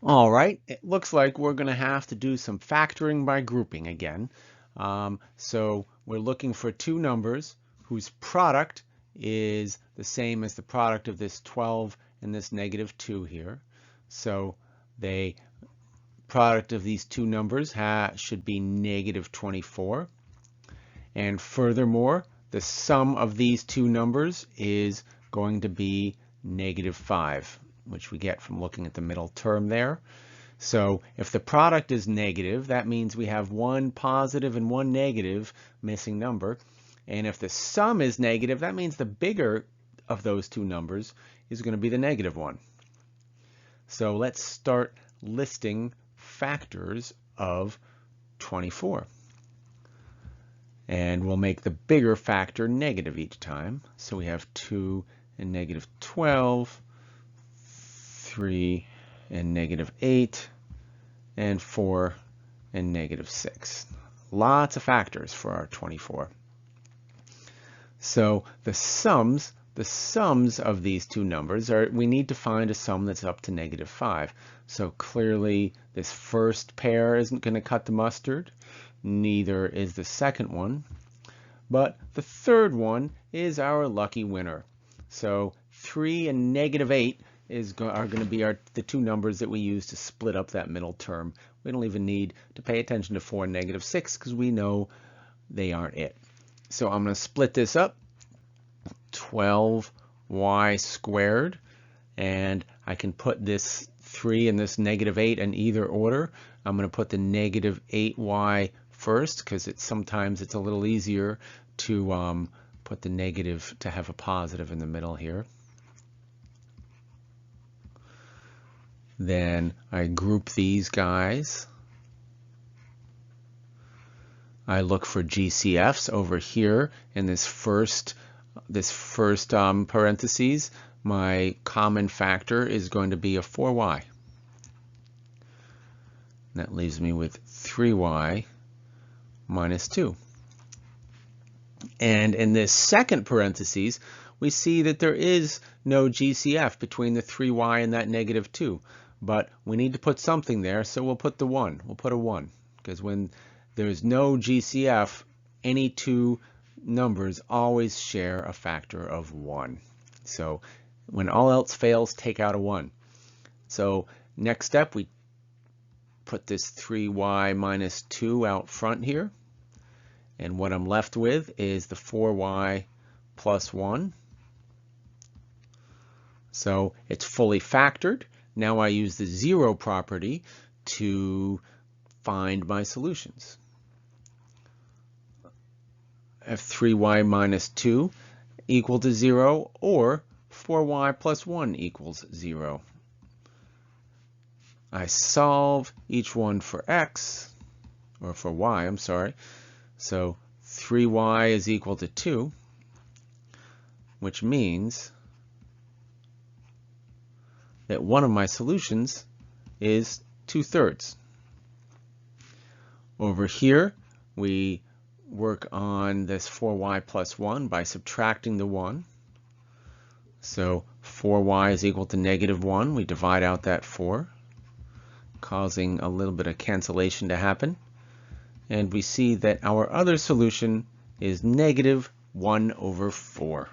All right, it looks like we're going to have to do some factoring by grouping again. So we're looking for two numbers whose product is the same as the product of this 12 and this -2 here. So the product of these two numbers should be -24. And furthermore, the sum of these two numbers is going to be -5, which we get from looking at the middle term there. So if the product is negative, that means we have one positive and one negative missing number. And if the sum is negative, that means the bigger of those two numbers is going to be the negative one. So let's start listing factors of 24. And we'll make the bigger factor negative each time. So we have 2 and -12, 3 and -8, and 4 and -6. Lots of factors for our 24. So the sums of these two numbers are, we need to find a sum that's up to -5. So clearly this first pair isn't going to cut the mustard. Neither is the second one. But the third one is our lucky winner. So 3 and -8 are going to be the two numbers that we use to split up that middle term. We don't even need to pay attention to 4 and -6 because we know they aren't it. So I'm going to split this up, 12y squared, and I can put this 3 and this -8 in either order. I'm going to put the -8y first because sometimes it's a little easier to put the negative to have a positive in the middle here. Then I group these guys. I look for GCFs over here in this first parentheses. My common factor is going to be a 4y. That leaves me with 3y minus 2. And in this second parentheses, we see that there is no GCF between the 3y and that -2. But we need to put something there, so we'll put the 1. We'll put a 1. Because when there's no GCF, any two numbers always share a factor of 1. So when all else fails, take out a 1. So next step, we put this 3y minus 2 out front here. And what I'm left with is the 4y plus 1. So it's fully factored. Now I use the 0 property to find my solutions. If 3y minus 2 equal to 0, or 4y plus 1 equals 0. I solve each one for x, or for y, I'm sorry. So 3y is equal to 2, which means that one of my solutions is 2/3. Over here, we work on this 4y plus 1 by subtracting the 1. So 4y is equal to -1. We divide out that 4, causing a little bit of cancellation to happen. And we see that our other solution is -1/4.